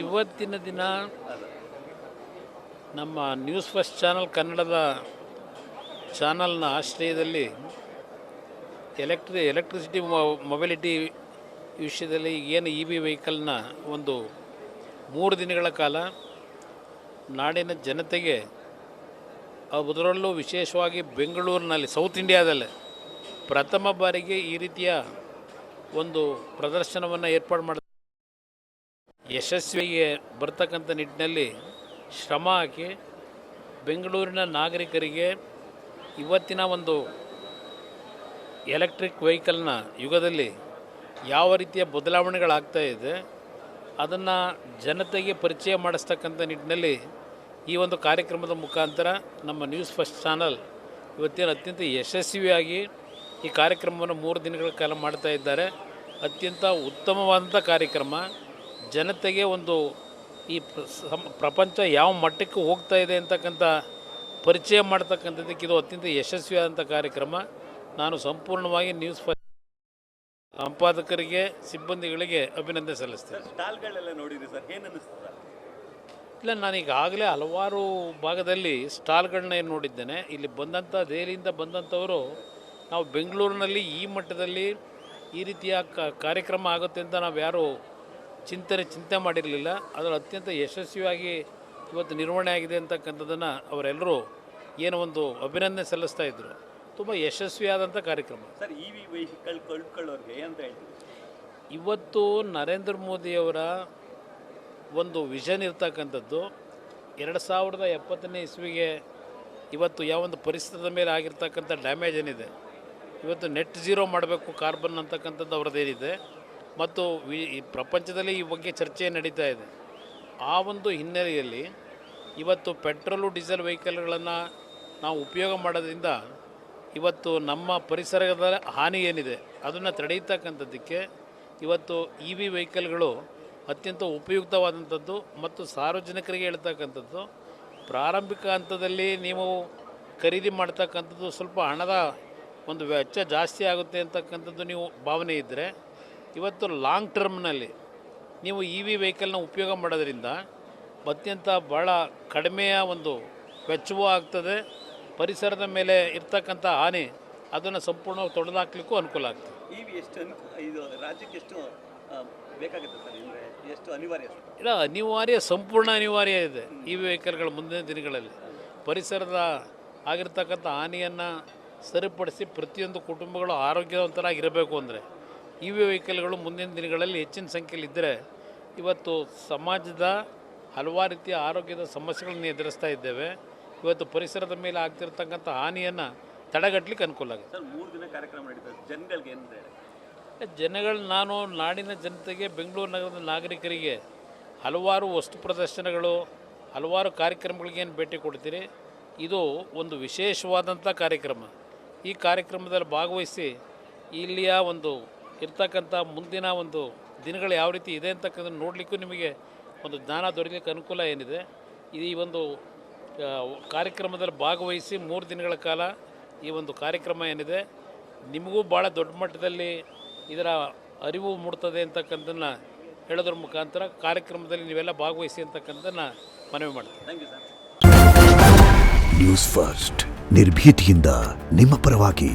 ಇವತ್ತಿನ ದಿನ ನಮ್ಮ ನ್ಯೂಸ್ ಫಸ್ಟ್ ಚಾನಲ್ ಕನ್ನಡದ ಚಾನಲ್ನ ಆಶ್ರಯದಲ್ಲಿ ಎಲೆಕ್ಟ್ರಿಸಿಟಿ ಮೊಬಿಲಿಟಿ ವಿಷಯದಲ್ಲಿ ಏನು ಇ ವಿ ವೆಹಿಕಲ್ನ ಒಂದು 3 ದಿನಗಳ ಕಾಲ ನಾಡಿನ ಜನತೆಗೆ ಅದರಲ್ಲೂ ವಿಶೇಷವಾಗಿ ಬೆಂಗಳೂರಿನಲ್ಲಿ ಸೌತ್ ಇಂಡಿಯಾದಲ್ಲೇ ಪ್ರಥಮ ಬಾರಿಗೆ ಈ ರೀತಿಯ ಒಂದು ಪ್ರದರ್ಶನವನ್ನು ಏರ್ಪಾಡು ಮಾಡಿ ಯಶಸ್ವಿಗೆ ಬರ್ತಕ್ಕಂಥ ನಿಟ್ಟಿನಲ್ಲಿ ಶ್ರಮ ಹಾಕಿ ಬೆಂಗಳೂರಿನ ನಾಗರಿಕರಿಗೆ ಇವತ್ತಿನ ಒಂದು ಎಲೆಕ್ಟ್ರಿಕ್ ವೆಹಿಕಲ್ನ ಯುಗದಲ್ಲಿ ಯಾವ ರೀತಿಯ ಬದಲಾವಣೆಗಳಾಗ್ತಾ ಇದೆ ಅದನ್ನು ಜನತೆಗೆ ಪರಿಚಯ ಮಾಡಿಸ್ತಕ್ಕಂಥ ನಿಟ್ಟಿನಲ್ಲಿ ಈ ಒಂದು ಕಾರ್ಯಕ್ರಮದ ಮುಖಾಂತರ ನಮ್ಮ ನ್ಯೂಸ್ ಫಸ್ಟ್ ಚಾನಲ್ ಇವತ್ತಿನ ಅತ್ಯಂತ ಯಶಸ್ವಿಯಾಗಿ ಈ ಕಾರ್ಯಕ್ರಮವನ್ನು 3 ದಿನಗಳ ಕಾಲ ಮಾಡ್ತಾ ಇದ್ದಾರೆ. ಅತ್ಯಂತ ಉತ್ತಮವಾದಂಥ ಕಾರ್ಯಕ್ರಮ. ಜನತೆಗೆ ಒಂದು ಈ ಪ್ರಪಂಚ ಯಾವ ಮಟ್ಟಕ್ಕೆ ಹೋಗ್ತಾ ಇದೆ ಅಂತಕ್ಕಂಥ ಪರಿಚಯ ಮಾಡ್ತಕ್ಕಂಥದ್ದಕ್ಕೆ ಇದು ಅತ್ಯಂತ ಯಶಸ್ವಿಯಾದಂಥ ಕಾರ್ಯಕ್ರಮ. ನಾನು ಸಂಪೂರ್ಣವಾಗಿ ನ್ಯೂಸ್ ಫಸ್ಟ್ ಸಂಪಾದಕರಿಗೆ ಸಿಬ್ಬಂದಿಗಳಿಗೆ ಅಭಿನಂದನೆ ಸಲ್ಲಿಸ್ತೇನೆ. ಸ್ಟಾಲ್ಗಳೆಲ್ಲ ನೋಡಿದ್ರಿ ಸರ್, ಏನು ಅನ್ನಿಸ್ತು ಸರ್? ಇಲ್ಲ, ನಾನೀಗಾಗಲೇ ಹಲವಾರು ಭಾಗದಲ್ಲಿ ಸ್ಟಾಲ್ಗಳನ್ನ ಏನು ನೋಡಿದ್ದೇನೆ. ಇಲ್ಲಿ ಬಂದಂಥ ದೆಹಲಿಯಿಂದ ಬಂದಂಥವರು ನಾವು ಬೆಂಗಳೂರಿನಲ್ಲಿ ಈ ಮಟ್ಟದಲ್ಲಿ ಈ ರೀತಿಯ ಕಾರ್ಯಕ್ರಮ ಆಗುತ್ತೆ ಅಂತ ನಾವು ಯಾರೂ ಚಿಂತೆ ಮಾಡಿರಲಿಲ್ಲ. ಅದರ ಅತ್ಯಂತ ಯಶಸ್ವಿಯಾಗಿ ಇವತ್ತು ನಿರ್ವಹಣೆ ಆಗಿದೆ ಅಂತಕ್ಕಂಥದ್ದನ್ನು ಅವರೆಲ್ಲರೂ ಏನೋ ಒಂದು ಅಭಿನಂದನೆ ಸಲ್ಲಿಸ್ತಾ ಇದ್ದರು. ತುಂಬ ಯಶಸ್ವಿಯಾದಂಥ ಕಾರ್ಯಕ್ರಮ. ಸರ್, ಇ ವಿ ವೆಹಿಕಲ್ ಕೊಳ್ಳೋರಿಗೆ ಅಂತ ಹೇಳ್ತೀವಿ. ಇವತ್ತು ನರೇಂದ್ರ ಮೋದಿಯವರ ಒಂದು ವಿಷನ್ ಇರ್ತಕ್ಕಂಥದ್ದು 2070ನೇ ಇಸ್ವಿಗೆ ಇವತ್ತು ಯಾವೊಂದು ಪರಿಸರದ ಮೇಲೆ ಆಗಿರ್ತಕ್ಕಂಥ ಡ್ಯಾಮೇಜ್ ಏನಿದೆ, ಇವತ್ತು ನೆಟ್ ಝೀರೋ ಮಾಡಬೇಕು ಕಾರ್ಬನ್ ಅಂತಕ್ಕಂಥದ್ದು ಅವ್ರದ್ದೇನಿದೆ ಮತ್ತು ಈ ಪ್ರಪಂಚದಲ್ಲಿ ಈ ಬಗ್ಗೆ ಚರ್ಚೆ ನಡೀತಾ ಇದೆ. ಆ ಒಂದು ಹಿನ್ನೆಲೆಯಲ್ಲಿ ಇವತ್ತು ಪೆಟ್ರೋಲು ಡೀಸೆಲ್ ವೆಹಿಕಲ್ಗಳನ್ನು ನಾವು ಉಪಯೋಗ ಮಾಡೋದ್ರಿಂದ ಇವತ್ತು ನಮ್ಮ ಪರಿಸರದ ಹಾನಿ ಏನಿದೆ ಅದನ್ನು ತಡೆಯತಕ್ಕಂಥದ್ದಕ್ಕೆ ಇವತ್ತು ಇ ವಿ ವೆಹಿಕಲ್ಗಳು ಅತ್ಯಂತ ಉಪಯುಕ್ತವಾದಂಥದ್ದು ಮತ್ತು ಸಾರ್ವಜನಿಕರಿಗೆ ಹೇಳ್ತಕ್ಕಂಥದ್ದು. ಪ್ರಾರಂಭಿಕ ಹಂತದಲ್ಲಿ ನೀವು ಖರೀದಿ ಮಾಡ್ತಕ್ಕಂಥದ್ದು ಸ್ವಲ್ಪ ಹಣದ ಒಂದು ವೆಚ್ಚ ಜಾಸ್ತಿ ಆಗುತ್ತೆ ಅಂತಕ್ಕಂಥದ್ದು ನೀವು ಭಾವನೆ ಇದ್ದರೆ, ಇವತ್ತು ಲಾಂಗ್ ಟರ್ಮ್ನಲ್ಲಿ ನೀವು ಇ ವಿ ವೆಹಿಕಲ್ನ ಉಪಯೋಗ ಮಾಡೋದ್ರಿಂದ ಅತ್ಯಂತ ಭಾಳ ಕಡಿಮೆಯ ಒಂದು ವೆಚ್ಚವೂ ಆಗ್ತದೆ. ಪರಿಸರದ ಮೇಲೆ ಇರ್ತಕ್ಕಂಥ ಹಾನಿ ಅದನ್ನು ಸಂಪೂರ್ಣವಾಗಿ ತೊಡೆದುಹಾಕಲಿಕ್ಕೂ ಅನುಕೂಲ ಆಗ್ತದೆ. ಇ ವಿ ಎಷ್ಟು ಇದು ರಾಜ್ಯಕ್ಕೆ ಎಷ್ಟು ಬೇಕಾಗುತ್ತೆ ಸರ್? ಅಂದರೆ ಎಷ್ಟು ಅನಿವಾರ್ಯ? ಇಲ್ಲ, ಅನಿವಾರ್ಯ, ಸಂಪೂರ್ಣ ಅನಿವಾರ್ಯ ಇದೆ. ಇ ವಿ ವೆಹಿಕಲ್ಗಳು ಮುಂದಿನ ದಿನಗಳಲ್ಲಿ ಪರಿಸರದ ಆಗಿರ್ತಕ್ಕಂಥ ಹಾನಿಯನ್ನು ಸರಿಪಡಿಸಿ ಪ್ರತಿಯೊಂದು ಕುಟುಂಬಗಳು ಆರೋಗ್ಯವಂತರಾಗಿರಬೇಕು ಅಂದರೆ ಇ ವಿ ವೆಹಿಕಲ್ಗಳು ಮುಂದಿನ ದಿನಗಳಲ್ಲಿ ಹೆಚ್ಚಿನ ಸಂಖ್ಯೆಯಲ್ಲಿ ಇದ್ದರೆ ಇವತ್ತು ಸಮಾಜದ ಹಲವಾರು ರೀತಿಯ ಆರೋಗ್ಯದ ಸಮಸ್ಯೆಗಳನ್ನು ಎದುರಿಸ್ತಾ ಇದ್ದೇವೆ. ಇವತ್ತು ಪರಿಸರದ ಮೇಲೆ ಆಗ್ತಿರ್ತಕ್ಕಂಥ ಹಾನಿಯನ್ನು ತಡೆಗಟ್ಟಲಿಕ್ಕೆ ಅನುಕೂಲ ಆಗುತ್ತೆ. ಸರ್, 3 ದಿನ ಕಾರ್ಯಕ್ರಮ ನಡೀತದೆ, ಜನಗಳಿಗೆ ಏನು ಹೇಳಿ? ಜನಗಳು, ನಾನು ನಾಡಿನ ಜನತೆಗೆ, ಬೆಂಗಳೂರು ನಗರದ ನಾಗರಿಕರಿಗೆ ಹಲವಾರು ವಸ್ತು ಪ್ರದರ್ಶನಗಳು, ಹಲವಾರು ಕಾರ್ಯಕ್ರಮಗಳಿಗೇನು ಭೇಟಿ ಕೊಡ್ತೀರಿ. ಇದು ಒಂದು ವಿಶೇಷವಾದಂಥ ಕಾರ್ಯಕ್ರಮ. ಈ ಕಾರ್ಯಕ್ರಮದಲ್ಲಿ ಭಾಗವಹಿಸಿ ಇಲ್ಲಿಯ ಒಂದು ಇರ್ತಕ್ಕಂಥ ಮುಂದಿನ ಒಂದು ದಿನಗಳು ಯಾವ ರೀತಿ ಇದೆ ಅಂತಕ್ಕಂಥದ್ದು ನೋಡಲಿಕ್ಕೂ ನಿಮಗೆ ಒಂದು ಜ್ಞಾನ ದೊರೆಯಲಿಕ್ಕೆ ಅನುಕೂಲ ಏನಿದೆ. ಈ ಒಂದು ಕಾರ್ಯಕ್ರಮದಲ್ಲಿ ಭಾಗವಹಿಸಿ 3 ದಿನಗಳ ಕಾಲ ಈ ಒಂದು ಕಾರ್ಯಕ್ರಮ ಏನಿದೆ ನಿಮಗೂ ಭಾಳ ದೊಡ್ಡ ಮಟ್ಟದಲ್ಲಿ ಇದರ ಅರಿವು ಮೂಡ್ತದೆ ಅಂತಕ್ಕಂಥದ್ದನ್ನು ಹೇಳೋದ್ರ ಮುಖಾಂತರ ಕಾರ್ಯಕ್ರಮದಲ್ಲಿ ನೀವೆಲ್ಲ ಭಾಗವಹಿಸಿ ಅಂತಕ್ಕಂಥದ್ದನ್ನು ಮನವಿ ಮಾಡ್ತೀನಿ. Thank you sir. News first, ನಿರ್ಭೀತಿಯಿಂದ ನಿಮ್ಮ ಪರವಾಗಿ.